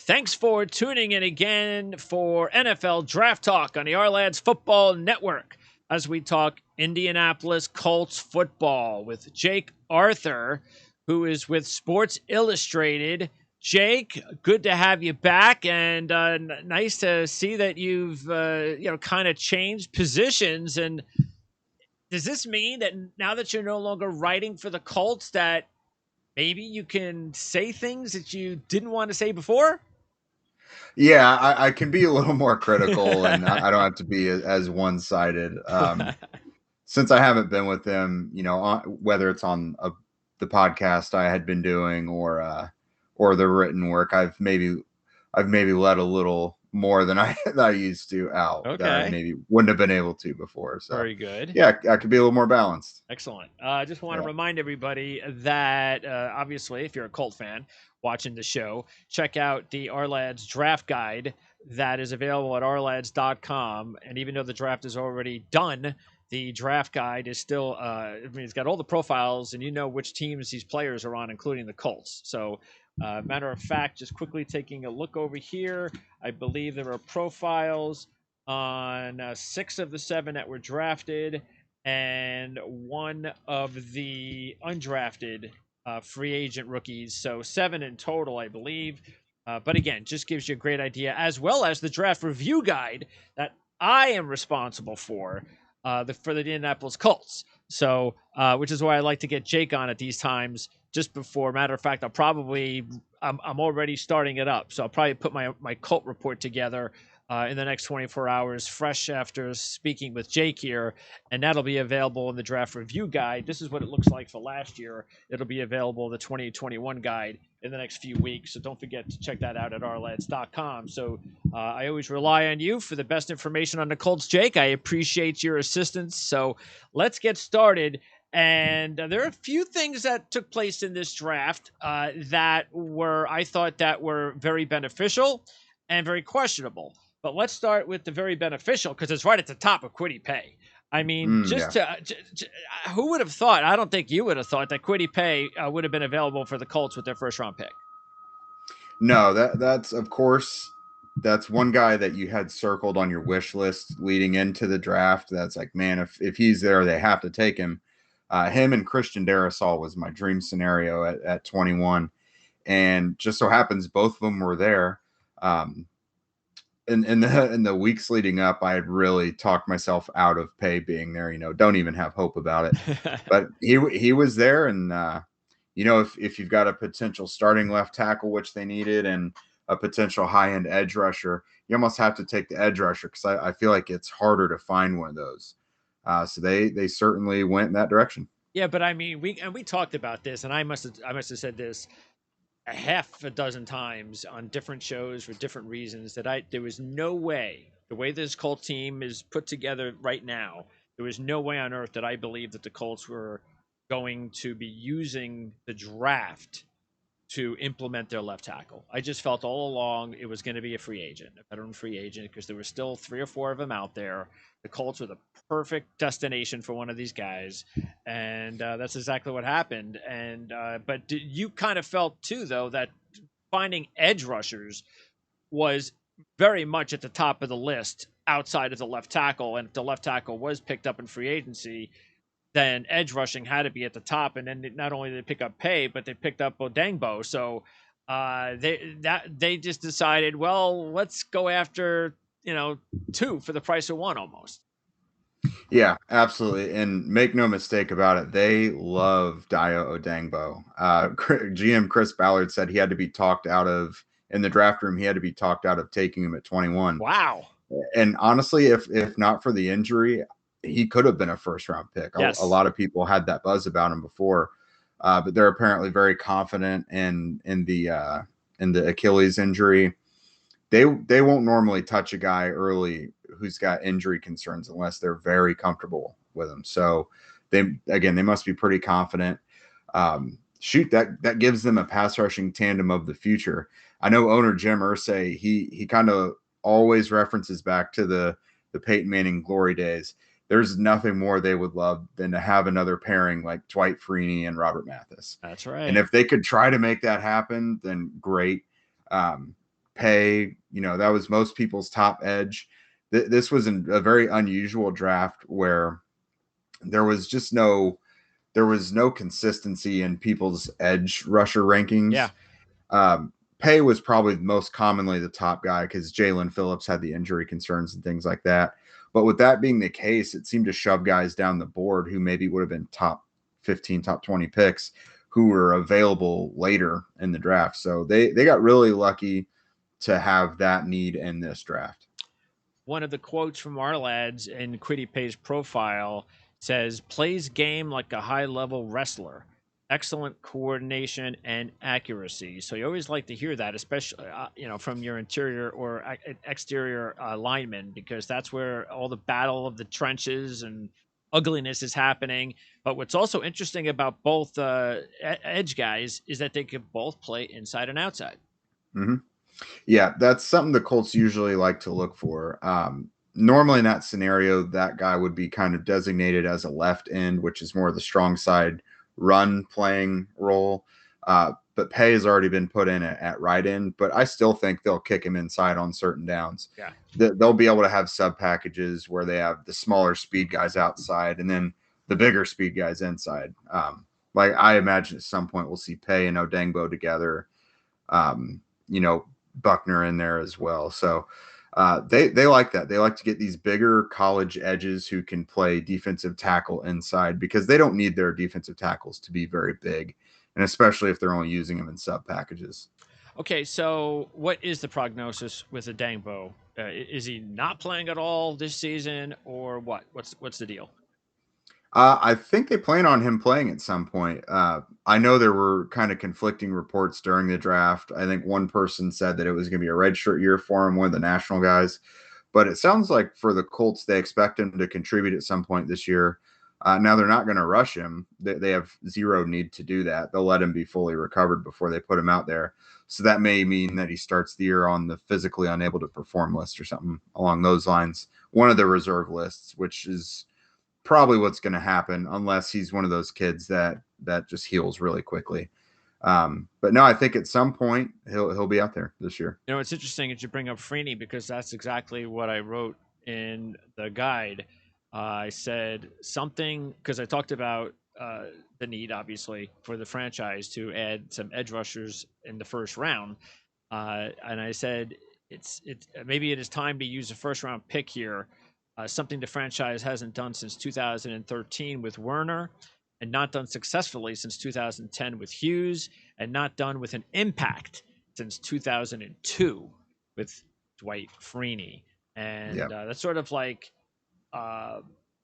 Thanks for tuning in again for NFL Draft Talk on the Ourlads Football Network as we talk Indianapolis Colts football with Jake Arthur, who is with Sports Illustrated. Jake, good to have you back, and nice to see that you've kind of changed positions. And does this mean that now that you're no longer writing for the Colts, that maybe you can say things that you didn't want to say before? Yeah, I can be a little more critical, and I don't have to be as one-sided. Since I haven't been with them, whether it's on the podcast I had been doing or the written work, I've maybe let a little more than I used to out that I Okay. maybe wouldn't have been able to before. So Very good. yeah, I could be a little more balanced. Excellent. I just want to Yeah. remind everybody that obviously, if you're a Colt fan watching the show, check out the Ourlads draft guide that is available at ourlads.com. And even though the draft is already done, the draft guide is still, it's got all the profiles and you know which teams these players are on, including the Colts. So, matter of fact, just quickly taking a look over here, I believe there are profiles on 6 of the 7 that were drafted and one of the undrafted free agent rookies. So 7 in total, I believe. But again, just gives you a great idea, as well as the draft review guide that I am responsible for the Indianapolis Colts. So, which is why I like to get Jake on at these times just before. Matter of fact, I'm already starting it up. So I'll probably put my Colt report together in the next 24 hours, fresh after speaking with Jake here, and that'll be available in the draft review guide. This is what it looks like for last year. It'll be available in the 2021 guide in the next few weeks, so don't forget to check that out at ourlads.com. So I always rely on you for the best information on the Colts, Jake. I appreciate your assistance. So let's get started. And there are a few things that took place in this draft that I thought that were very beneficial and very questionable. But let's start with the very beneficial because it's right at the top of Kwity Paye. I mean, Yeah. who would have thought? I don't think you would have thought that Kwity Paye would have been available for the Colts with their first round pick. No, that's of course that's one guy that you had circled on your wish list leading into the draft. That's like, man, if he's there, they have to take him. Him and Christian Darrisaw was my dream scenario at 21, and just so happens both of them were there. In the weeks leading up, I had really talked myself out of Paye being there. Don't even have hope about it. But he was there, and if you've got a potential starting left tackle, which they needed, and a potential high end edge rusher, you almost have to take the edge rusher because I feel like it's harder to find one of those. So they certainly went in that direction. Yeah, but I mean, we talked about this, and I must have said this a half a dozen times on different shows for different reasons that there was no way, the way this Colt team is put together right now, there was no way on earth that I believe that the Colts were going to be using the draft to implement their left tackle. I just felt all along it was going to be a free agent, a veteran free agent, because there were still 3 or 4 of them out there. The Colts were the perfect destination for one of these guys, and that's exactly what happened. And but you kind of felt too, though, that finding edge rushers was very much at the top of the list outside of the left tackle, and if the left tackle was picked up in free agency, then edge rushing had to be at the top. And then not only did they pick up Paye, but they picked up Odangbo. So they just decided, well, let's go after 2 for the price of 1 almost. Yeah, absolutely. And make no mistake about it, they love Dayo Odangbo. GM Chris Ballard said he had to be talked out of, in the draft room, he had to be talked out of taking him at 21. Wow. And honestly, if not for the injury, he could have been a first round pick. Yes. A lot of people had that buzz about him before, but they're apparently very confident in the Achilles injury. They won't normally touch a guy early who's got injury concerns unless they're very comfortable with him. So they must be pretty confident. That gives them a pass rushing tandem of the future. I know owner Jim Irsay, he kind of always references back to the Peyton Manning glory days. There's nothing more they would love than to have another pairing like Dwight Freeney and Robert Mathis. That's right. And if they could try to make that happen, then great. Pay, that was most people's top edge. This was a very unusual draft where there was just no consistency in people's edge rusher rankings. Yeah. Pay was probably most commonly the top guy because Jalen Phillips had the injury concerns and things like that. But with that being the case, it seemed to shove guys down the board who maybe would have been top 15, top 20 picks who were available later in the draft. So they got really lucky to have that need in this draft. One of the quotes from Ourlads in Quiddy Pay's profile says, plays game like a high-level wrestler. Excellent coordination and accuracy. So you always like to hear that, especially from your interior or exterior linemen, because that's where all the battle of the trenches and ugliness is happening. But what's also interesting about both edge guys is that they can both play inside and outside. Mm-hmm. Yeah, that's something the Colts usually like to look for. Normally in that scenario, that guy would be kind of designated as a left end, which is more the strong side run playing role. But Pay has already been put in at right end, but I still think they'll kick him inside on certain downs. Yeah. They'll be able to have sub packages where they have the smaller speed guys outside and then the bigger speed guys inside. Like I imagine at some point we'll see Pay and Odengbo together. Buckner in there as well. So they like that. They like to get these bigger college edges who can play defensive tackle inside because they don't need their defensive tackles to be very big, and especially if they're only using them in sub packages. Okay, so what is the prognosis with Odengbo? Is he not playing at all this season, or what? What's the deal? I think they plan on him playing at some point. I know there were kind of conflicting reports during the draft. I think one person said that it was going to be a redshirt year for him, one of the national guys. But it sounds like for the Colts, they expect him to contribute at some point this year. Now, they're not going to rush him. They have zero need to do that. They'll let him be fully recovered before they put him out there. So that may mean that he starts the year on the physically unable to perform list or something along those lines. One of the reserve lists, which is probably what's going to happen unless he's one of those kids that just heals really quickly. But no, I think at some point he'll be out there this year. It's interesting that you bring up Freeney because that's exactly what I wrote in the guide. I said something because I talked about the need, obviously, for the franchise to add some edge rushers in the first round, and I said it's maybe it is time to use a first round pick here. Something the franchise hasn't done since 2013 with Werner, and not done successfully since 2010 with Hughes, and not done with an impact since 2002 with Dwight Freeney. And that's sort of like,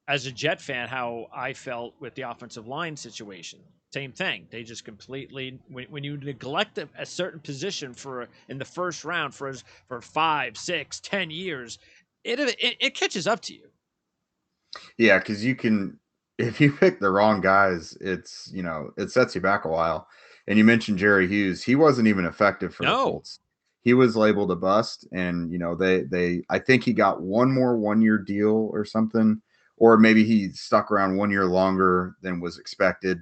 as a Jet fan, how I felt with the offensive line situation. Same thing. They just completely, when you neglect a certain position in the first round for 5, 6, 10 years, it catches up to you. Yeah, because if you pick the wrong guys, it sets you back a while. And you mentioned Jerry Hughes. He wasn't even effective for the Colts. He was labeled a bust, and I think he got one more 1-year deal or something, or maybe he stuck around 1 year longer than was expected.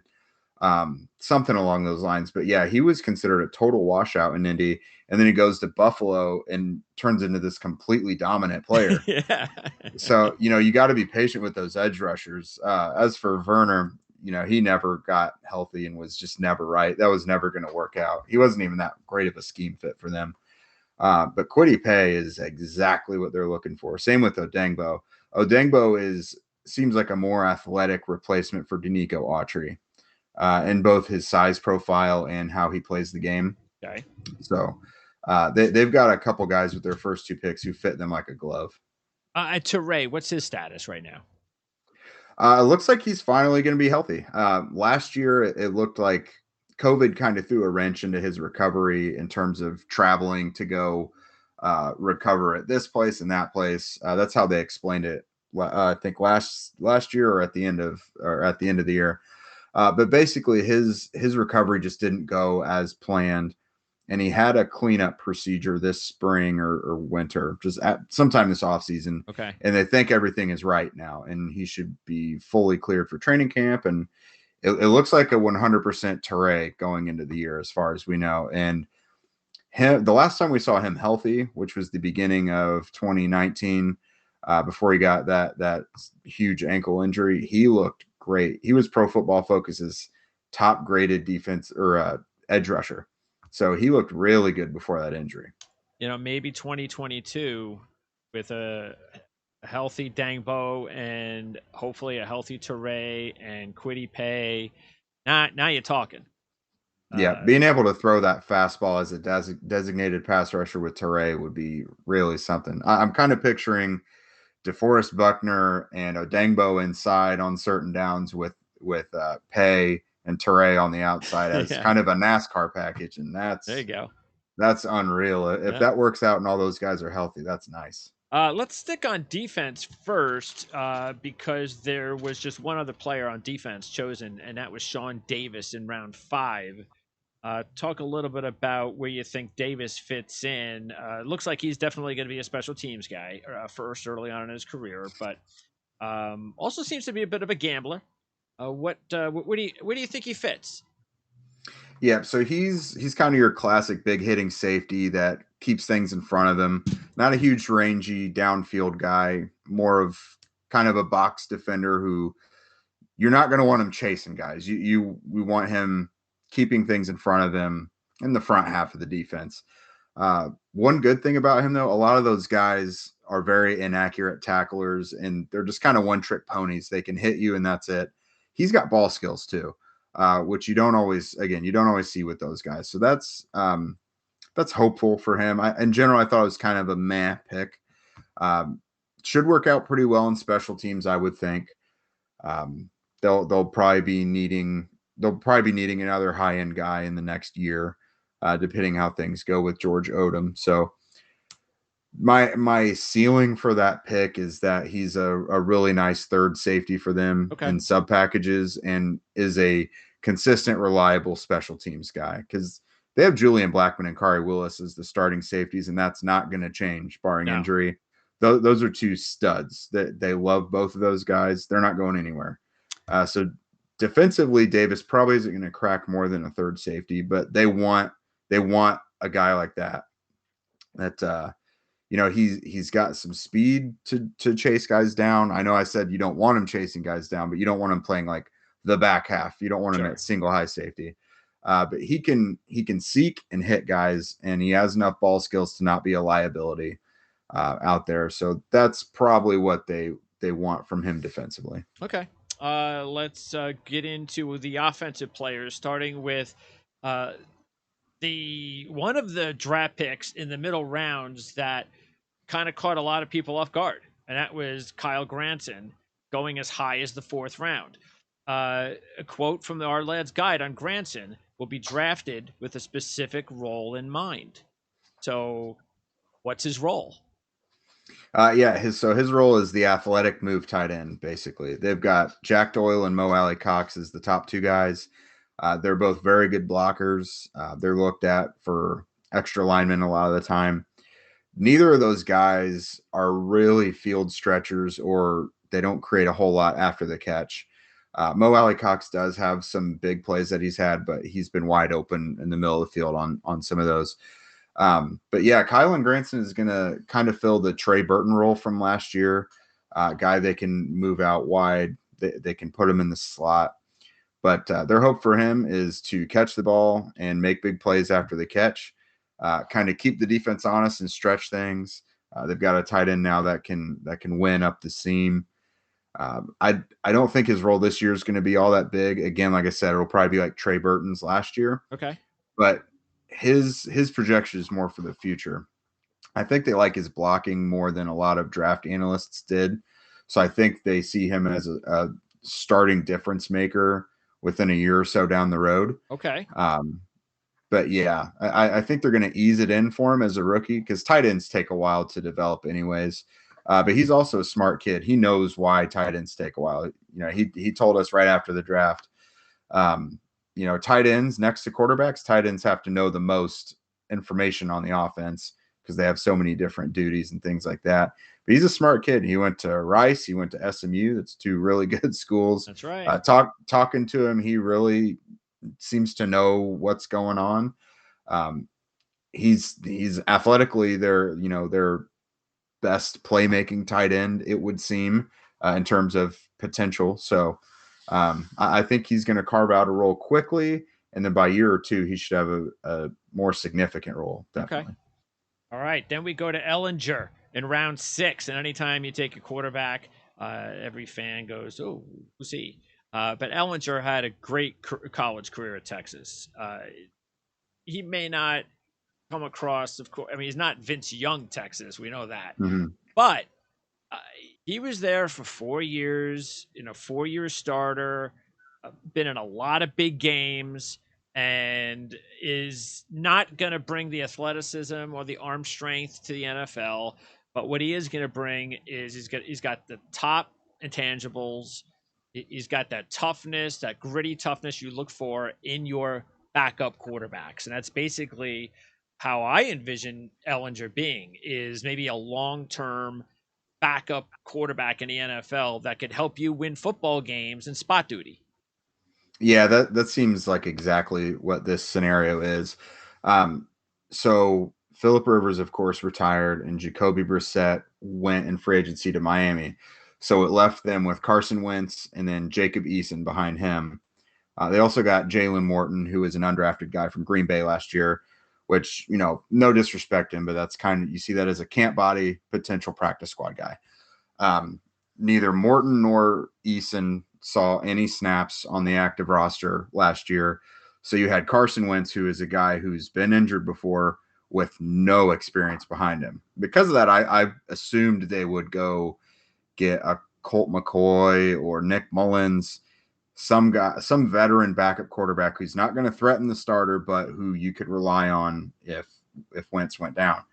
Something along those lines. But yeah, he was considered a total washout in Indy. And then he goes to Buffalo and turns into this completely dominant player. Yeah. So, you got to be patient with those edge rushers. As for Werner, he never got healthy and was just never right. That was never going to work out. He wasn't even that great of a scheme fit for them. But Quiddy Pay is exactly what they're looking for. Same with Odengbo. Odengbo seems like a more athletic replacement for Denico Autry. In both his size profile and how he plays the game. Okay. So they've got a couple guys with their first 2 picks who fit them like a glove. Teray, what's his status right now? It looks like he's finally going to be healthy. Last year, it looked like COVID kind of threw a wrench into his recovery in terms of traveling to go recover at this place and that place. That's how they explained it. I think last year or at the end of the year. But basically his recovery just didn't go as planned, and he had a cleanup procedure this spring or winter, just sometime this offseason. Okay. And they think everything is right now, and he should be fully cleared for training camp. And it looks like a 100% Teray going into the year, as far as we know. And The last time we saw him healthy, which was the beginning of 2019, before he got that huge ankle injury, he looked great. He was Pro Football Focus's top graded defense or edge rusher. So he looked really good before that injury. Maybe 2022 with a healthy Dangbo and hopefully a healthy Teray and Quiddy Pay. Now you're talking. Yeah, being able to throw that fastball as a designated pass rusher with Teray would be really something. I'm kind of picturing DeForest Buckner and Odengbo inside on certain downs with Pay and Teray on the outside as Yeah. kind of a NASCAR package, and There you go. that's unreal. If that works out and all those guys are healthy, that's nice. Let's stick on defense first because there was just one other player on defense chosen, and that was Sean Davis in round 5. Talk a little bit about where you think Davis fits in. Looks like he's definitely going to be a special teams guy first early on in his career, but also seems to be a bit of a gambler. Where do you think he fits? Yeah, so he's kind of your classic big hitting safety that keeps things in front of him. Not a huge rangy downfield guy, more of kind of a box defender who you're not going to want him chasing guys. We want him keeping things in front of him in the front half of the defense. One good thing about him, though, a lot of those guys are very inaccurate tacklers, and they're just kind of one-trick ponies. They can hit you, and that's it. He's got ball skills too, which you don't always see with those guys. So that's hopeful for him. In general, I thought it was kind of a meh pick. Should work out pretty well in special teams, I would think. They'll probably be needing another high end guy in the next year, depending how things go with George Odom. So my ceiling for that pick is that he's a really nice third safety for them in sub packages and is a consistent, reliable special teams guy because they have Julian Blackmon and Kari Willis as the starting safeties, and that's not going to change barring injury. Those are two studs. That they love both of those guys. They're not going anywhere. So defensively, Davis probably isn't going to crack more than a third safety, but they want a guy like that. That he's got some speed to chase guys down. I know I said you don't want him chasing guys down, but you don't want him playing like the back half. You don't want him at single high safety. But he can seek and hit guys, and he has enough ball skills to not be a liability out there. So that's probably what they want from him defensively. Okay. Let's get into the offensive players, starting with the one of the draft picks in the middle rounds that kind of caught a lot of people off guard, and that was Kyle Granson going as high as the 4th round. A quote from the Ourlads guide on Granson: will be drafted with a specific role in mind. So what's his role? His role is the athletic move tight end. Basically, they've got Jack Doyle and Mo Alley Cox as the top 2 guys. They're both very good blockers. They're looked at for extra linemen a lot of the time. Neither of those guys are really field stretchers, or they don't create a whole lot after the catch. Mo Alley Cox does have some big plays that he's had, but he's been wide open in the middle of the field on some of those. But yeah, Kylan Granson is going to kind of fill the Trey Burton role from last year. Guy they can move out wide. They can put him in the slot. But their hope for him is to catch the ball and make big plays after the catch, kind of keep the defense honest and stretch things. They've got a tight end now that can win up the seam. I don't think his role this year is going to be all that big. Again, like I said, it'll probably be like Trey Burton's last year. Okay. But his projection is more for the future. I think they like his blocking more than a lot of draft analysts did. So I think they see him as a starting difference maker within a year or so down the road. Okay. But yeah, I think they're going to ease it in for him as a rookie because tight ends take a while to develop anyways. But he's also a smart kid. He knows why tight ends take a while. He told us right after the draft, tight ends next to quarterbacks, tight ends have to know the most information on the offense because they have so many different duties and things like that. But he's a smart kid. He went to Rice. He went to SMU. That's 2 really good schools. That's right. Talking to him, he really seems to know what's going on. he's athletically their best playmaking tight end, it would seem, in terms of potential. So I think he's going to carve out a role quickly, and then by year or two, he should have a more significant role. Okay. Definitely. All right. Then we go to Ellinger in round 6. And anytime you take a quarterback, every fan goes, "Oh, who's he?" But Ellinger had a great college career at Texas. He may not come across, of course. I mean, he's not Vince Young, Texas. We know that. Mm-hmm. But uh, he was there for 4 years, 4 year starter, been in a lot of big games, and is not going to bring the athleticism or the arm strength to the NFL. But what he is going to bring is he's got the top intangibles. He's got that toughness, that gritty toughness you look for in your backup quarterbacks, and that's basically how I envision Ellinger being. Is maybe a long term backup quarterback in the NFL that could help you win football games and spot duty. Yeah, that seems like exactly what this scenario is. Um, so Philip Rivers, of course, retired, and Jacoby Brissett went in free agency to Miami. So it left them with Carson Wentz and then Jacob Eason behind him. They also got Jalen Morton, who is an undrafted guy from Green Bay last year, which, no disrespect to him, but that's kind of, you see that as a camp body potential practice squad guy. Neither Morton nor Eason saw any snaps on the active roster last year. So you had Carson Wentz, who is a guy who's been injured before with no experience behind him. Because of that, I assumed they would go get a Colt McCoy or Nick Mullins, some veteran backup quarterback who's not going to threaten the starter, but who you could rely on if Wentz went down.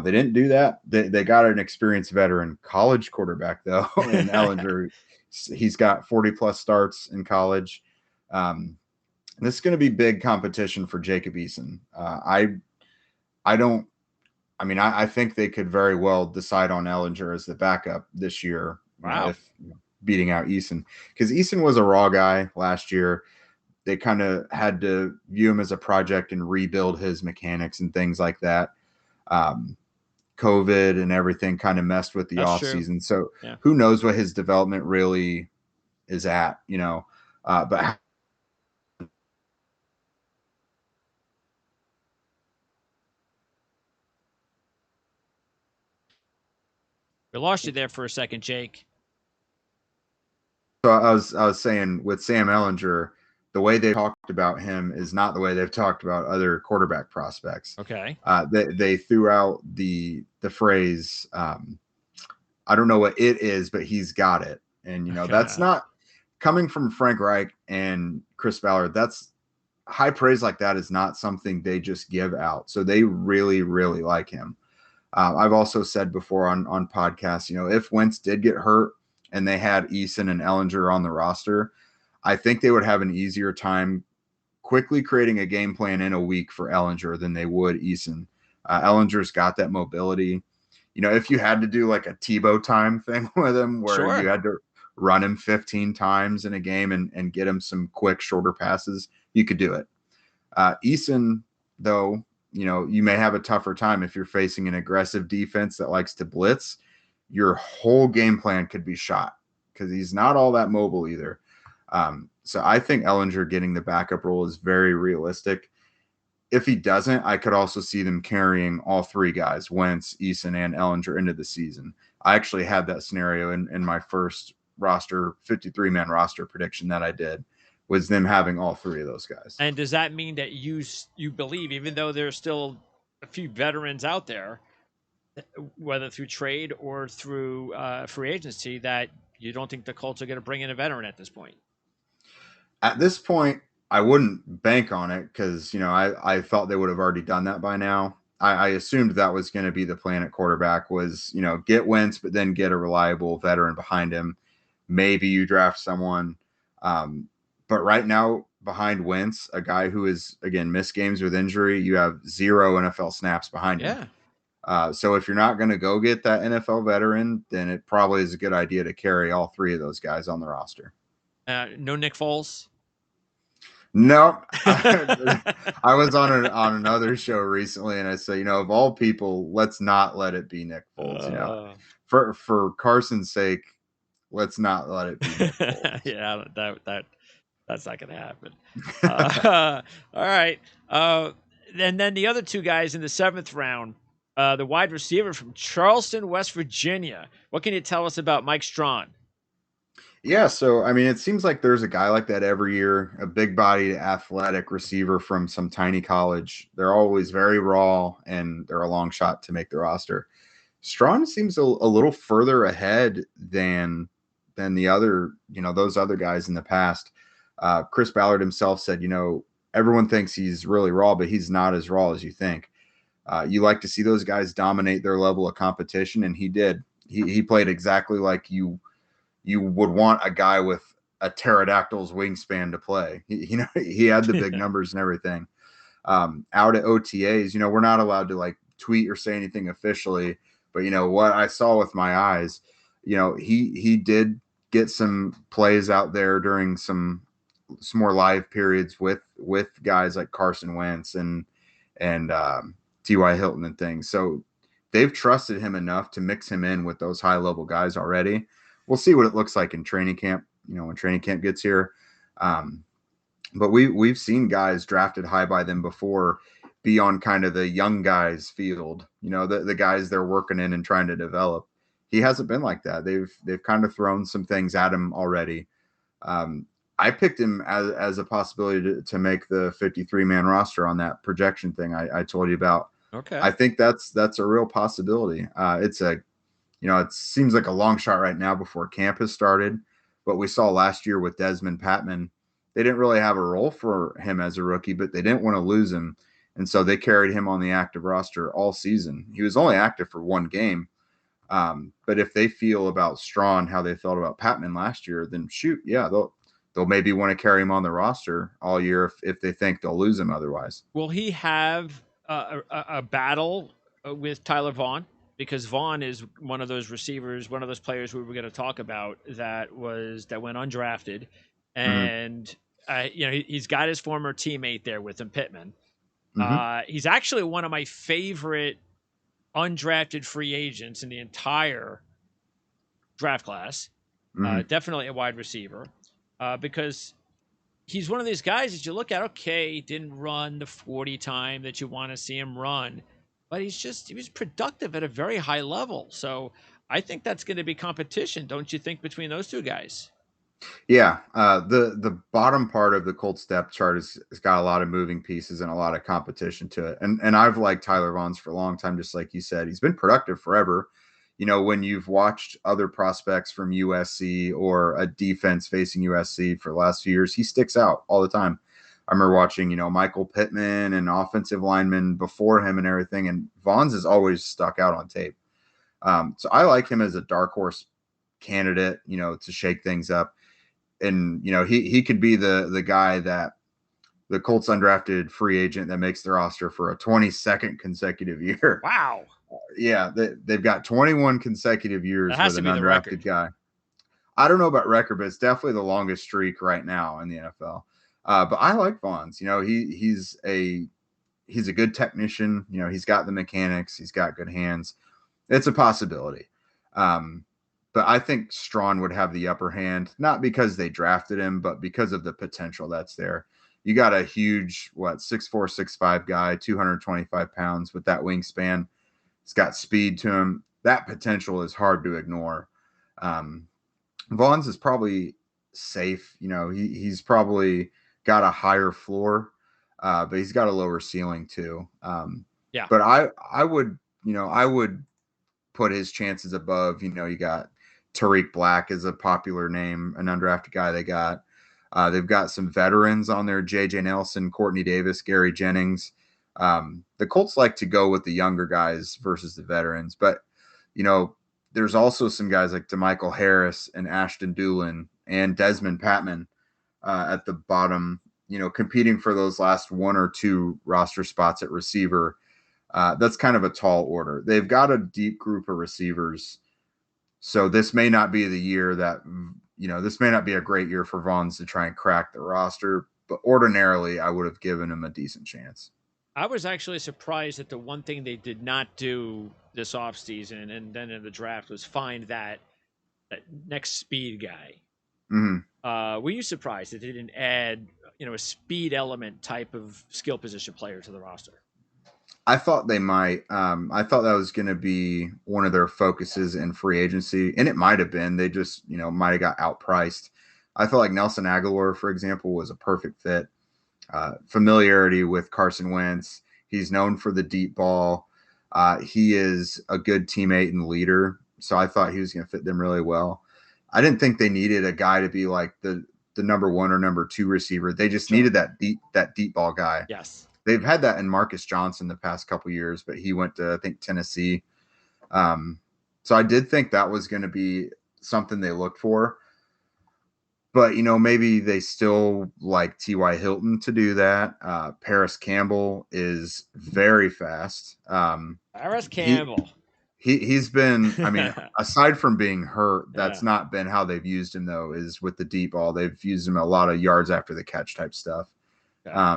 They didn't do that. They got an experienced veteran college quarterback, though, in Ellinger. He's got 40 plus starts in college. This is going to be big competition for Jacob Eason. I don't. I mean, I think they could very well decide on Ellinger as the backup this year. Wow. If beating out Eason, because Eason was a raw guy last year. They kind of had to view him as a project and rebuild his mechanics and things like that. COVID and everything kind of messed with the offseason. So yeah. Who knows what his development really is at, but We lost you there for a second, Jake. so I was saying with Sam Ellinger, the way they talked about him is not the way they've talked about other quarterback prospects. Okay. They threw out the phrase, I don't know what it is, but he's got it. And that's not coming from Frank Reich and Chris Ballard. That's high praise like that is not something they just give out. So they really, really like him. I've also said before on podcasts, if Wentz did get hurt and they had Eason and Ellinger on the roster, I think they would have an easier time quickly creating a game plan in a week for Ellinger than they would Eason. Ellinger's got that mobility. If you had to do like a Tebow time thing with him where you had to run him 15 times in a game and get him some quick, shorter passes, you could do it. Eason, though, you may have a tougher time if you're facing an aggressive defense that likes to blitz. Your whole game plan could be shot because he's not all that mobile either. So I think Ellinger getting the backup role is very realistic. If he doesn't, I could also see them carrying all three guys, Wentz, Eason, and Ellinger, into the season. I actually had that scenario in my first roster, 53-man roster prediction that I did, was them having all three of those guys. And does that mean that you believe, even though there's still a few veterans out there, whether through trade or through free agency, that you don't think the Colts are going to bring in a veteran at this point? At this point, I wouldn't bank on it because, I thought they would have already done that by now. I assumed that was going to be the plan at quarterback was, get Wentz, but then get a reliable veteran behind him. Maybe you draft someone. But right now, behind Wentz, a guy who is, again, missed games with injury, you have 0 NFL snaps behind him. So if you're not going to go get that NFL veteran, then it probably is a good idea to carry all three of those guys on the roster. No Nick Foles? No, I was on another show recently, and I said, of all people, let's not let it be Nick Foles. For Carson's sake, let's not let it be Nick Foles. Yeah, that's not gonna happen. All right. And then the other two guys in the seventh round, the wide receiver from Charleston, West Virginia. What can you tell us about Mike Strawn? Yeah, so I mean, it seems like there's a guy like that every year, a big-bodied, athletic receiver from some tiny college. They're always very raw, and they're a long shot to make the roster. Strawn seems a little further ahead than the other, those other guys in the past. Chris Ballard himself said, everyone thinks he's really raw, but he's not as raw as you think. You like to see those guys dominate their level of competition, and he did. He played exactly like you would want a guy with a pterodactyl's wingspan to play. He had the big numbers and everything. Out at OTAs, we're not allowed to like tweet or say anything officially, but what I saw with my eyes, he did get some plays out there during some more live periods with guys like Carson Wentz and T.Y. Hilton and things. So they've trusted him enough to mix him in with those high level guys already. We'll see what it looks like in training camp, when training camp gets here. But we've seen guys drafted high by them before be on kind of the young guys field, the guys they're working in and trying to develop. He hasn't been like that. They've kind of thrown some things at him already. I picked him as a possibility to make the 53-man roster on that projection thing I told you about. Okay. I think that's a real possibility. It seems like a long shot right now before camp has started, but we saw last year with Desmond Patman, they didn't really have a role for him as a rookie, but they didn't want to lose him. And so they carried him on the active roster all season. He was only active for one game. But if they feel about Strawn how they felt about Patman last year, then shoot, yeah, they'll maybe want to carry him on the roster all year if they think they'll lose him otherwise. Will he have a battle with Tyler Vaughn? Because Vaughn is one of those receivers, one of those players we were going to talk about that went undrafted, and he's got his former teammate there with him, Pittman. He's actually one of my favorite undrafted free agents in the entire draft class. Definitely a wide receiver, because he's one of these guys that you look at, okay, didn't run the 40 time that you want to see him run, but he was productive at a very high level. So I think that's going to be competition, don't you think, between those two guys? Yeah, the bottom part of the Colts depth chart has got a lot of moving pieces and a lot of competition to it. And I've liked Tyler Vaughn's for a long time, just like you said. He's been productive forever. When you've watched other prospects from USC or a defense facing USC for the last few years, he sticks out all the time. I remember watching, Michael Pittman and offensive linemen before him and everything, and Vaughn's has always stuck out on tape. So I like him as a dark horse candidate, to shake things up. And, he could be the guy that the Colts undrafted free agent that makes the roster for a 22nd consecutive year. Wow. Yeah, they've got 21 consecutive years with an undrafted guy. I don't know about record, but it's definitely the longest streak right now in the NFL. But I like Vaughn's. He's a good technician. He's got the mechanics. He's got good hands. It's a possibility. But I think Strawn would have the upper hand, not because they drafted him, but because of the potential that's there. You got a huge, 6'4", 6'5" guy, 225 pounds with that wingspan. He's got speed to him. That potential is hard to ignore. Vaughn's is probably safe. He's probably got a higher floor, but he's got a lower ceiling too. Yeah. But I would put his chances above. You got Tariq Black is a popular name, an undrafted guy they got. They've got some veterans on there, J.J. Nelson, Courtney Davis, Gary Jennings. The Colts like to go with the younger guys versus the veterans. But, there's also some guys like DeMichael Harris and Ashton Doolin and Desmond Patman at the bottom, competing for those last one or two roster spots at receiver. That's kind of a tall order. They've got a deep group of receivers. So this may not be the year that, this may not be a great year for Vaughn's to try and crack the roster, but ordinarily I would have given him a decent chance. I was actually surprised that the one thing they did not do this offseason and then in the draft was find that next speed guy. Mhm. Were you surprised that they didn't add, a speed element type of skill position player to the roster? I thought they might. I thought that was going to be one of their focuses in free agency, and it might have been. They just, might have got outpriced. I felt like Nelson Aguilar, for example, was a perfect fit. Familiarity with Carson Wentz. He's known for the deep ball. He is a good teammate and leader, so I thought he was going to fit them really well. I didn't think they needed a guy to be like the number one or number two receiver. They just needed that deep ball guy. Yes. They've had that in Marcus Johnson the past couple years, but he went to, I think, Tennessee. So I did think that was going to be something they looked for. But, maybe they still like T.Y. Hilton to do that. Paris Campbell is very fast. Paris Campbell. He's been, I mean, aside from being hurt, that's not been how they've used him, though, is with the deep ball. They've used him a lot of yards after the catch type stuff. Okay.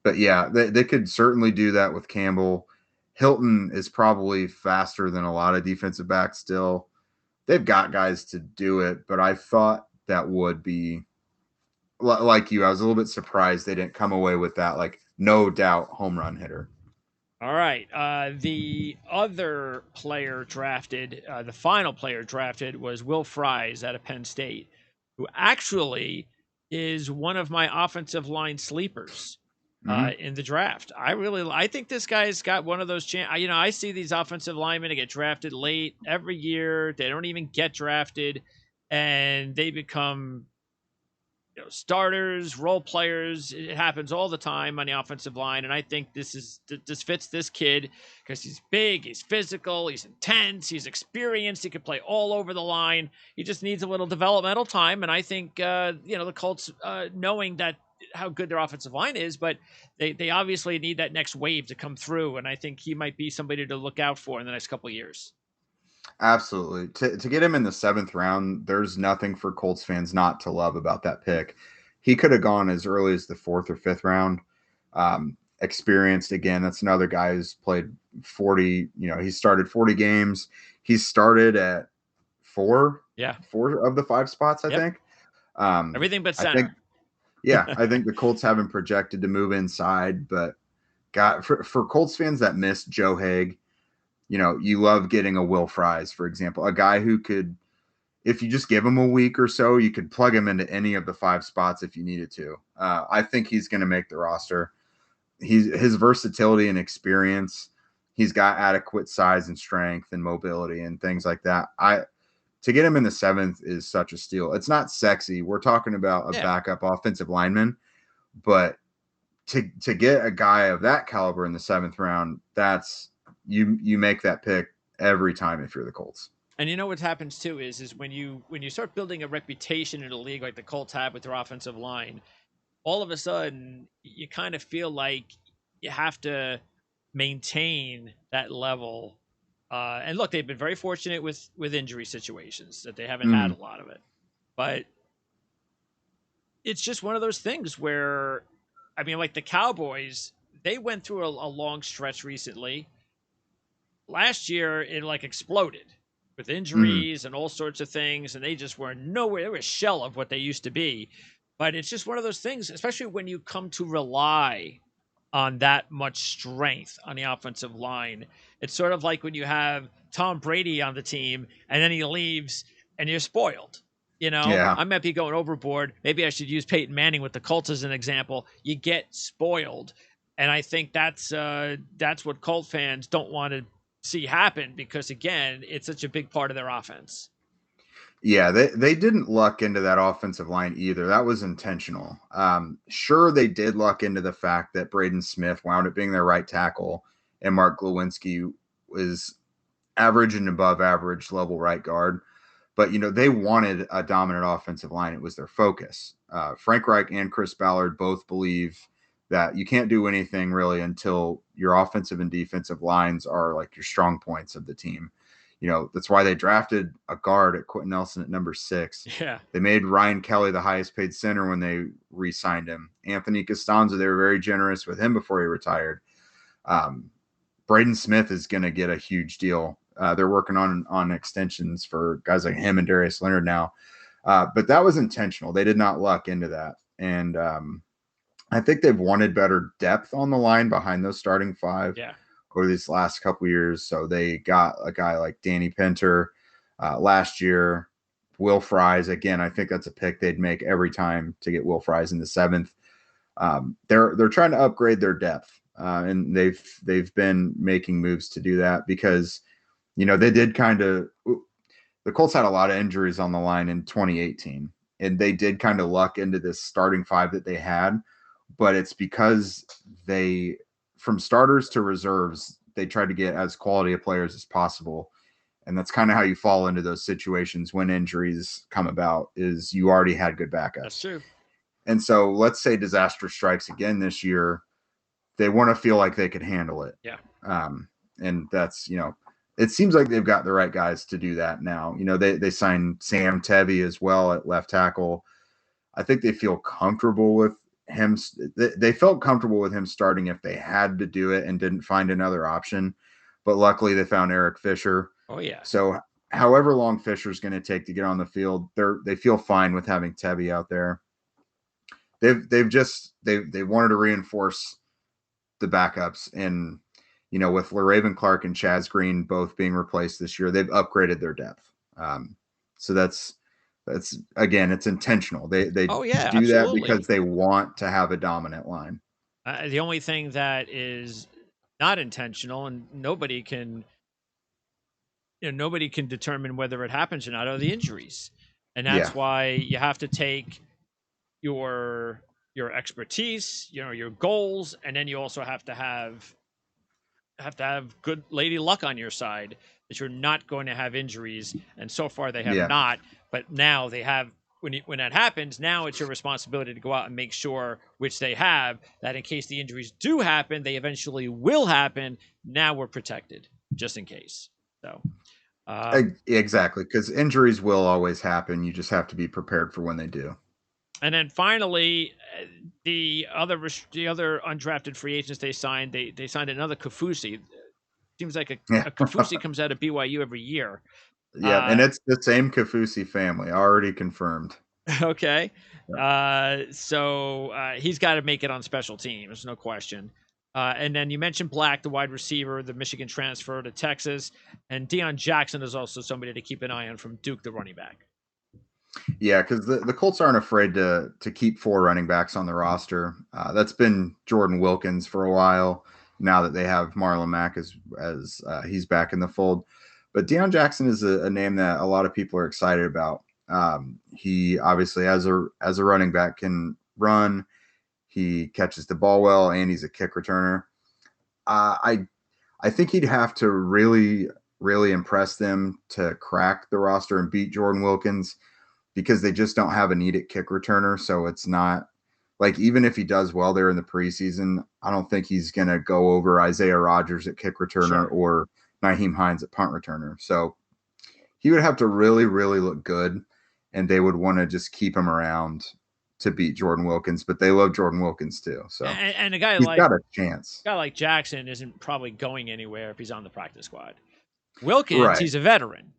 But yeah, they could certainly do that with Campbell. Hilton is probably faster than a lot of defensive backs still. They've got guys to do it, but I thought that would be like you. I was a little bit surprised they didn't come away with that, like, no doubt home run hitter. All right. The other player drafted, the final player drafted was Will Fries out of Penn State, who actually is one of my offensive line sleepers in the draft. I think this guy's got one of those I see these offensive linemen that get drafted late every year. They don't even get drafted, and they become starters, role players. It happens all the time on the offensive line, and I think this fits this kid because he's big, he's physical, he's intense, he's experienced, he can play all over the line. He just needs a little developmental time, and I think the Colts, knowing that how good their offensive line is, but they obviously need that next wave to come through, and I think he might be somebody to look out for in the next couple of years. Absolutely. To get him in the 7th round, there's nothing for Colts fans not to love about that pick. He could have gone as early as the 4th or 5th round. Experienced again. That's another guy who's played 40. He started 40 games. He started at 4 of the 5 spots, I think. Everything but center. I think the Colts haven't projected to move inside, but for Colts fans that missed Joe Haig, you love getting a Will Fries, for example, a guy who could, if you just give him a week or so, you could plug him into any of the 5 spots if you needed to. I think he's going to make the roster. His versatility and experience, he's got adequate size and strength and mobility and things like that. To get him in the 7th is such a steal. It's not sexy. We're talking about a backup offensive lineman, but to get a guy of that caliber in the 7th round, that's you make that pick every time if you're the Colts. And what happens too is when you start building a reputation in a league like the Colts have with their offensive line, all of a sudden you kind of feel like you have to maintain that level. And look, they've been very fortunate with injury situations that they haven't had a lot of it, but it's just one of those things where, like the Cowboys, they went through a long stretch recently. Last year, it exploded with injuries and all sorts of things, and they just were nowhere. They were a shell of what they used to be. But it's just one of those things, especially when you come to rely on that much strength on the offensive line. It's sort of like when you have Tom Brady on the team and then he leaves and you're spoiled. I might be going overboard. Maybe I should use Peyton Manning with the Colts as an example. You get spoiled. And I think that's what Colt fans don't want to see happen because, again, it's such a big part of their offense. Yeah, they didn't luck into that offensive line either. That was intentional. Sure, they did luck into the fact that Braden Smith wound up being their right tackle and Mark Glowinski was average and above average level right guard. But, they wanted a dominant offensive line. It was their focus. Frank Reich and Chris Ballard both believe that you can't do anything really until your offensive and defensive lines are like your strong points of the team. That's why they drafted a guard at Quentin Nelson at number 6. Yeah. They made Ryan Kelly the highest paid center when they re-signed him. Anthony Costanzo, they were very generous with him before he retired. Braden Smith is going to get a huge deal. They're working on extensions for guys like him and Darius Leonard now. But that was intentional. They did not luck into that. And I think they've wanted better depth on the line behind those starting 5 over these last couple years. So they got a guy like Danny Pinter last year. Will Fries, again, I think that's a pick they'd make every time to get Will Fries in the 7th. They're trying to upgrade their depth. And they've been making moves to do that because, they did the Colts had a lot of injuries on the line in 2018, and they did kind of luck into this starting 5 that they had, but it's because from starters to reserves, they tried to get as quality of players as possible. And that's kind of how you fall into those situations when injuries come about, is you already had good backups. That's true. And so let's say disaster strikes again this year. They want to feel like they could handle it. Yeah. And that's, it seems like they've got the right guys to do that now. They signed Sam Tevy as well at left tackle. I think they feel comfortable with him. They felt comfortable with him starting if they had to do it and didn't find another option. But luckily they found Eric Fisher. Oh, yeah. So however long Fisher's going to take to get on the field, they feel fine with having Tevy out there. They wanted to reinforce the backups, and with LaRaven Clark and Chaz Green both being replaced this year, they've upgraded their depth. So that's again, it's intentional. They do absolutely. that because they want to have a dominant line. The only thing that is not intentional, and nobody can determine whether it happens or not, are the injuries. And that's why you have to take your expertise, your goals, and then you also have to have good lady luck on your side, that you're not going to have injuries. And so far they have not, but now they have. When that happens, now it's your responsibility to go out and make sure, which they have, that in case the injuries do happen, they eventually will happen. Now we're protected just in case. So exactly, because injuries will always happen. You just have to be prepared for when they do. And then finally, the other undrafted free agents they signed, they signed another Kaufusi. Seems like a Kaufusi comes out of BYU every year. Yeah, and it's the same Kaufusi family, already confirmed. Okay. So he's got to make it on special teams, no question. And then you mentioned Black, the wide receiver, the Michigan transfer to Texas. And Deion Jackson is also somebody to keep an eye on from Duke, the running back. Yeah, because the Colts aren't afraid to keep 4 running backs on the roster. That's been Jordan Wilkins for a while, now that they have Marlon Mack as he's back in the fold. But Deion Jackson is a name that a lot of people are excited about. He obviously, as a running back, can run. He catches the ball well, and he's a kick returner. I think he'd have to really, really impress them to crack the roster and beat Jordan Wilkins, because they just don't have a needed kick returner. So it's not like, even if he does well there in the preseason, I don't think he's going to go over Isaiah Rodgers at kick returner or Nyheim Hines at punt returner. So he would have to really, really look good, and they would want to just keep him around to beat Jordan Wilkins. But they love Jordan Wilkins too. So and a guy he's got a chance. A guy like Jackson isn't probably going anywhere if he's on the practice squad. Wilkins, he's a veteran,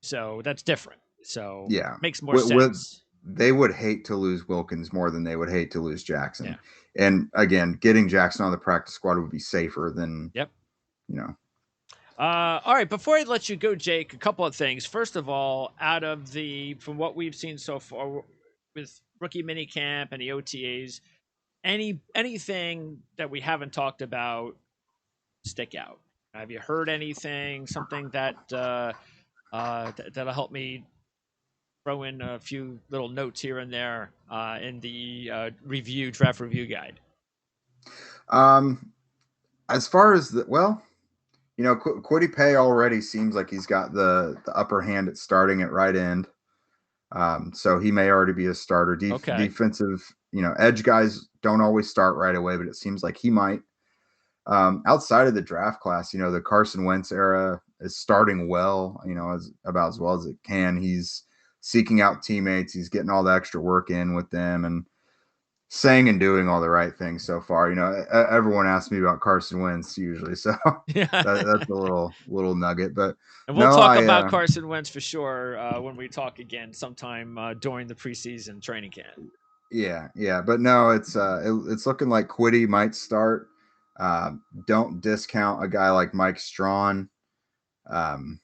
so that's different. So makes more sense. They would hate to lose Wilkins more than they would hate to lose Jackson. Yeah. And again, getting Jackson on the practice squad would be safer than, all right, before I let you go, Jake, a couple of things. First of all, from what we've seen so far with rookie minicamp and the OTAs, anything that we haven't talked about stick out? Have you heard anything, something that that'll help me throw in a few little notes here and there in the draft review guide? As far as Kwity Paye already seems like he's got the upper hand at starting at right end. So he may already be a starter. Defensive, edge guys don't always start right away, but it seems like he might. Outside of the draft class, the Carson Wentz era is starting well, about as well as it can. He's seeking out teammates. He's getting all the extra work in with them and saying and doing all the right things so far. Everyone asks me about Carson Wentz usually, so Yeah. that's a little nugget. But And we'll no, talk about Carson Wentz for sure when we talk again sometime during the preseason training camp. yeah. But no, it's looking like Quiddy might start. Don't discount a guy like Mike Strawn. Um,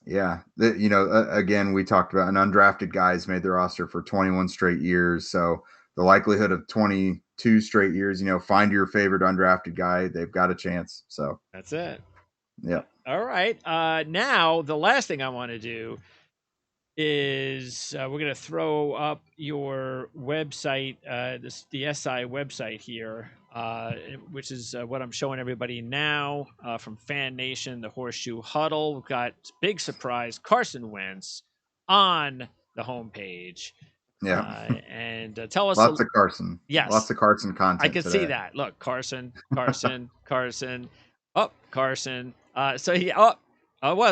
yeah, again, we talked about an undrafted guys made the roster for 21 straight years. So the likelihood of 22 straight years, find your favorite undrafted guy. They've got a chance. So that's it. Yeah. All right. Now, the last thing I want to do is we're going to throw up your website, the SI website here, which is what I'm showing everybody now from Fan Nation, the Horseshoe Huddle. We've got big surprise Carson Wentz on the homepage. Yeah. And tell us lots of Carson. Yes. Lots of Carson content. I can today. see that. Look, Carson. Carson. Oh, Carson. Well,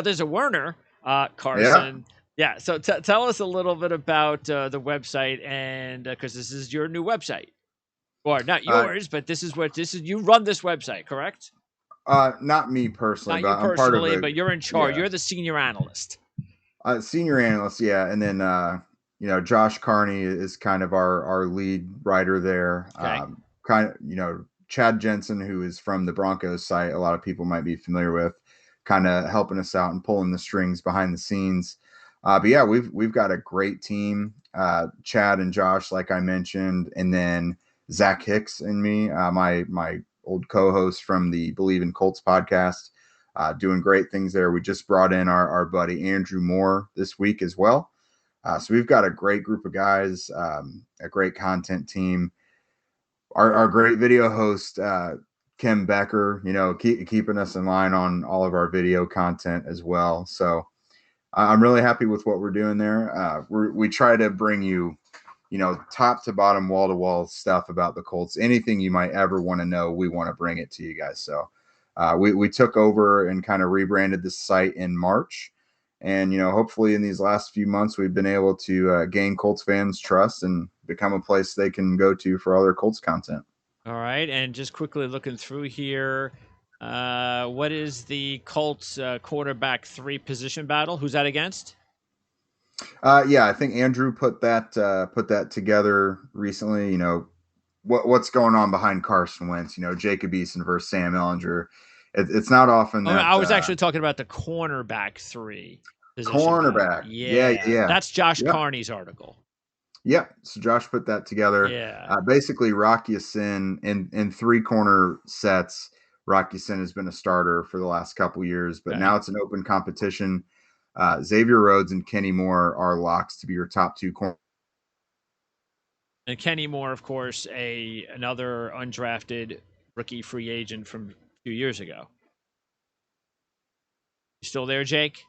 there's a Werner. Carson. Yeah. So tell us a little bit about the website, and because this is your new website, or not yours, but this is you run this website, correct? Not me personally, Not but you personally, I'm part of but you're in charge. Yeah. You're the senior analyst. Senior analyst, yeah, and then Josh Carney is kind of our lead writer there. Okay. Chad Jensen, who is from the Broncos site, a lot of people might be familiar with, kind of helping us out and pulling the strings behind the scenes. But yeah, we've got a great team. Chad and Josh, like I mentioned, and then Zach Hicks and me, my old co-host from the Believe in Colts podcast, doing great things there. We just brought in our buddy Andrew Moore this week as well. So we've got a great group of guys, a great content team. Our great video host, Kim Becker, keeping us in line on all of our video content as well. So I'm really happy with what we're doing there. We try to bring you, top to bottom, wall to wall stuff about the Colts. Anything you might ever want to know, we want to bring it to you guys. So we took over and kind of rebranded the site in March. And, hopefully in these last few months, we've been able to gain Colts fans' trust and become a place they can go to for all their Colts content. All right. And just quickly looking through here, what is the Colts quarterback 3 position battle? Who's that against? Yeah, I think Andrew put that together recently. What's going on behind Carson Wentz? Jacob Eason versus Sam Ellinger. It's not often that I was actually talking about the cornerback 3 position cornerback. Battle. Yeah. That's Josh Carney's article. Yep. So Josh put that together. Yeah. Basically, Rock Ya-Sin in 3 corner sets. Rock Ya-Sin has been a starter for the last couple years, but now it's an open competition. Xavier Rhodes and Kenny Moore are locks to be your top 2 corners. And Kenny Moore, of course, another undrafted rookie free agent from a few years ago. You still there, Jake?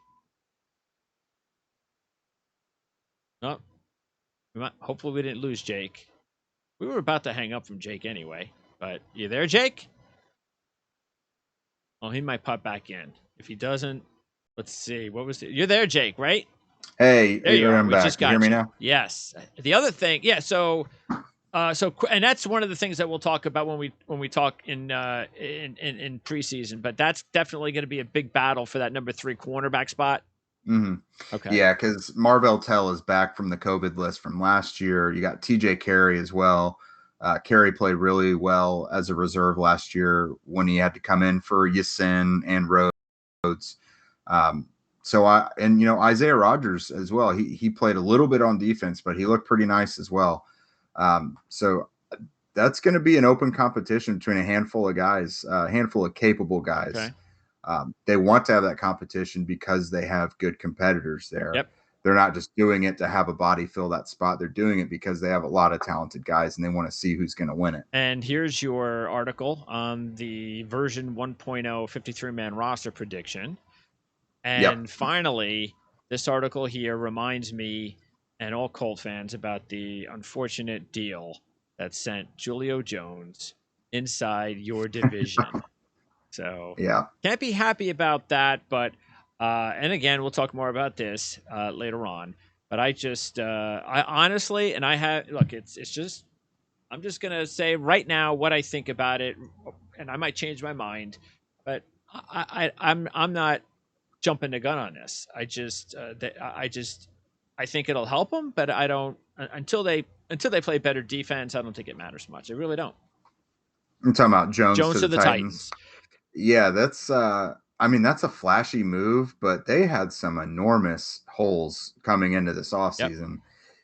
No. Hopefully we didn't lose Jake. We were about to hang up from Jake anyway. But you there, Jake? Oh, he might pop back in. If he doesn't, let's see. What was it? You're there, Jake, right? Hey, there you are. I'm back. Just got you hear me now? Yes. The other thing, yeah. So, and that's one of the things that we'll talk about when we talk in preseason. But that's definitely going to be a big battle for that number 3 cornerback spot. Mm-hmm. Okay. Yeah, because Marvell Tell is back from the COVID list from last year. You got TJ Carey as well. Carey played really well as a reserve last year when he had to come in for Ya-Sin and Rhodes. Isaiah Rodgers as well. He played a little bit on defense, but he looked pretty nice as well. So that's going to be an open competition between a handful of guys, a handful of capable guys. Okay. They want to have that competition because they have good competitors there. Yep. They're not just doing it to have a body fill that spot. They're doing it because they have a lot of talented guys and they want to see who's going to win it. And here's your article on the version 1.0 53-man roster prediction. And finally, this article here reminds me and all Colt fans about the unfortunate deal that sent Julio Jones inside your division. So Yeah. can't be happy about that. But and again, we'll talk more about this later on. But I honestly, and I have look, it's just I'm just gonna say right now what I think about it, and I might change my mind, but I'm not jumping the gun on this. I think it'll help them, but I don't until they play better defense. I don't think it matters much. I really don't. I'm talking about Jones Jones to to the the Titans. Titans. Yeah, that's I mean, that's a flashy move, but they had some enormous holes coming into this Yep. offseason.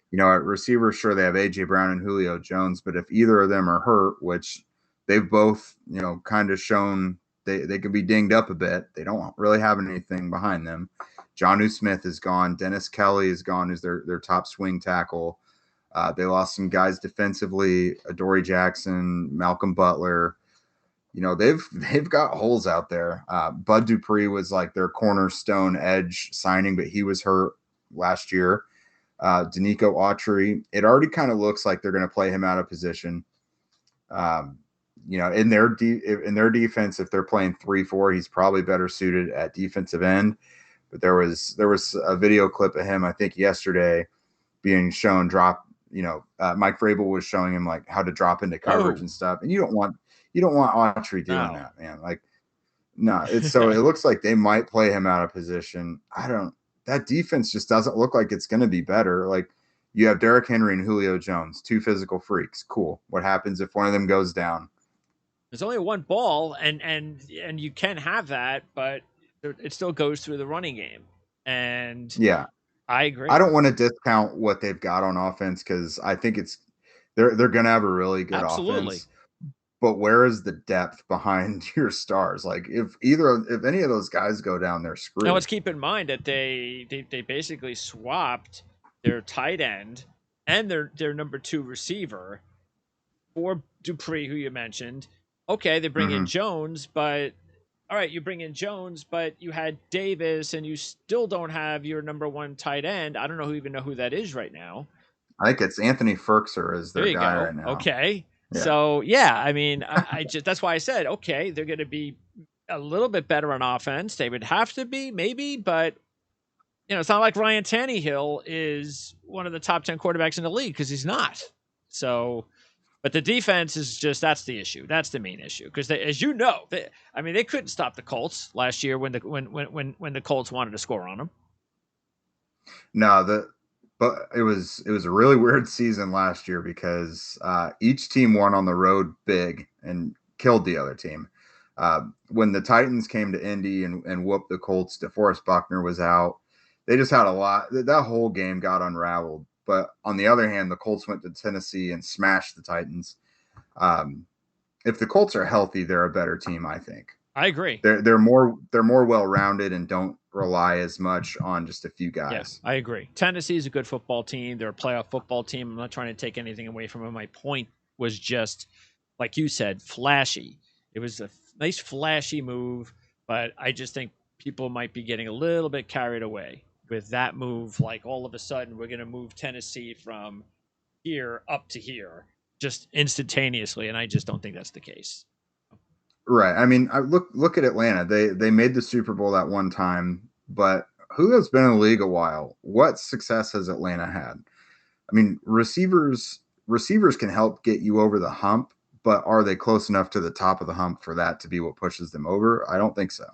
You know, at receiver, sure they have AJ Brown and Julio Jones, but if either of them are hurt, which they've both, you know, kind of shown they could be dinged up a bit, they don't really have anything behind them. Jonnu Smith is gone. Dennis Kelly is gone, who's their top swing tackle. They lost some guys defensively, Adoree Jackson, Malcolm Butler. You know, they've got holes out there. Bud Dupree was like their cornerstone edge signing, but he was hurt last year. Danico Autry, it already kind of looks like they're going to play him out of position. You know, in their defense, if they're playing 3-4, he's probably better suited at defensive end. But there was a video clip of him, I think yesterday, being shown drop. You know, Mike Vrabel was showing him like how to drop into coverage and stuff. And you don't want Autry doing that, man. Like, no, it's so it looks like they might play him out of position. That defense just doesn't look like it's going to be better. Like, you have Derrick Henry and Julio Jones, two physical freaks. Cool. What happens if one of them goes down? There's only one ball, and you can have that, but it still goes through the running game. And Yeah, I agree. I don't want to discount what they've got on offense because I think they're going to have a really good Absolutely. offense. But where is the depth behind your stars? Like, if any of those guys go down, they're screwed. Now let's keep in mind that they basically swapped their tight end and their number 2 receiver for Dupree, who you mentioned. Okay, they bring in Jones, but all right, you bring in Jones, but you had Davis, and you still don't have your number 1 tight end. I don't even know who that is right now. I think it's Anthony Firkser is their guy go. right now. Okay. Yeah. So yeah, I mean, I just that's why I said okay, they're going to be a little bit better on offense. They would have to be maybe, but you know, it's not like Ryan Tannehill is one of the top 10 quarterbacks in the league because he's not. So, but the defense is just that's the issue. That's the main issue because as you know, they couldn't stop the Colts last year when the Colts wanted to score on them. No, but it was a really weird season last year because each team won on the road big and killed the other team. When the Titans came to Indy and whooped the Colts, DeForest Buckner was out. They just had a lot. That whole game got unraveled. But on the other hand, the Colts went to Tennessee and smashed the Titans. If the Colts are healthy, they're a better team, I think. I agree. They're more well-rounded and don't rely as much on just a few guys. Yeah, I agree. Tennessee is a good football team. They're a playoff football team. I'm not trying to take anything away from them. My point was just, like you said, flashy. It was a nice flashy move, but I just think people might be getting a little bit carried away with that move. Like all of a sudden, we're going to move Tennessee from here up to here just instantaneously, and I just don't think that's the case. Right. I mean, look at Atlanta. They made the Super Bowl that one time, but Julio's been in the league a while. What success has Atlanta had? I mean, receivers can help get you over the hump, but are they close enough to the top of the hump for that to be what pushes them over? I don't think so.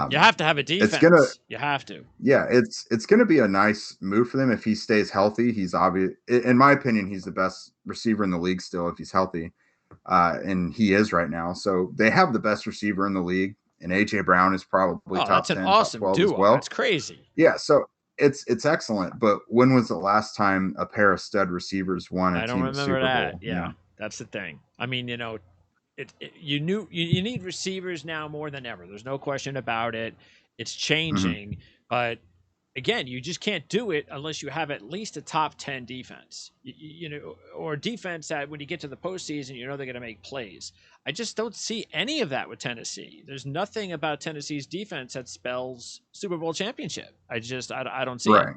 You have to have a defense. You have to. Yeah, it's gonna be a nice move for them if he stays healthy. He's obvious, in my opinion, he's the best receiver in the league still if he's healthy, and he is right now. So they have the best receiver in the league, and AJ Brown is probably top 10, awesome top 12 duo. as well. That's crazy. Yeah, so it's excellent. But when was the last time a pair of stud receivers won a team Super Bowl? Yeah, that's the thing. I mean, you know, you need receivers now more than ever. There's no question about it. It's changing, but again, you just can't do it unless you have at least a top 10 defense. You know, or defense that when you get to the postseason, you know they're going to make plays. I just don't see any of that with Tennessee. There's nothing about Tennessee's defense that spells Super Bowl championship. I don't see it.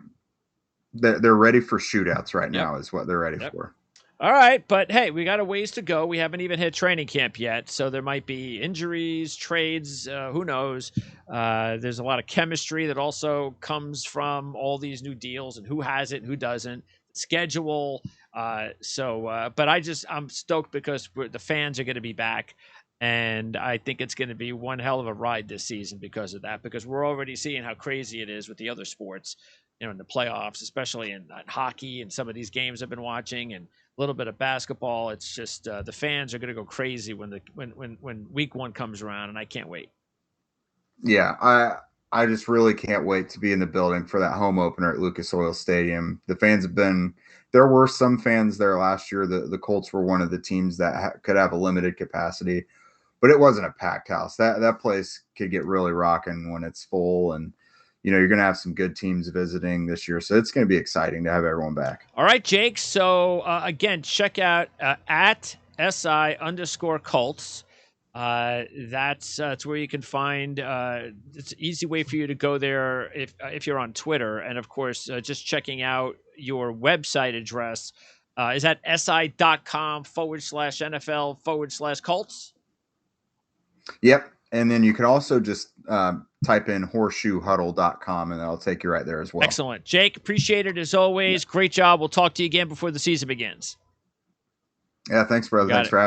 They're ready for shootouts right now is what they're ready for. All right, but hey, we got a ways to go. We haven't even hit training camp yet, so there might be injuries, trades. Who knows? There's a lot of chemistry that also comes from all these new deals and who has it and who doesn't. Schedule. But I'm stoked because the fans are going to be back, and I think it's going to be one hell of a ride this season because of that. Because we're already seeing how crazy it is with the other sports, in the playoffs, especially in hockey and some of these games I've been watching and a little bit of basketball. It's just the fans are going to go crazy when week one comes around, and I can't wait. Yeah, I just really can't wait to be in the building for that home opener at Lucas Oil Stadium. The fans have been there were some fans there last year. The Colts were one of the teams that could have a limited capacity, but it wasn't a packed house. That place could get really rocking when it's full, and you're going to have some good teams visiting this year, so it's going to be exciting to have everyone back. All right, Jake. So again, check out at SI_Colts. That's where you can find. It's an easy way for you to go there if you're on Twitter, and of course, just checking out your website address. Is that si.com/NFL/Colts? Yep. And then you could also just type in horseshoehuddle.com and that'll take you right there as well. Excellent. Jake, appreciate it as always. Yeah. Great job. We'll talk to you again before the season begins. Yeah, thanks, brother. Thanks for having me.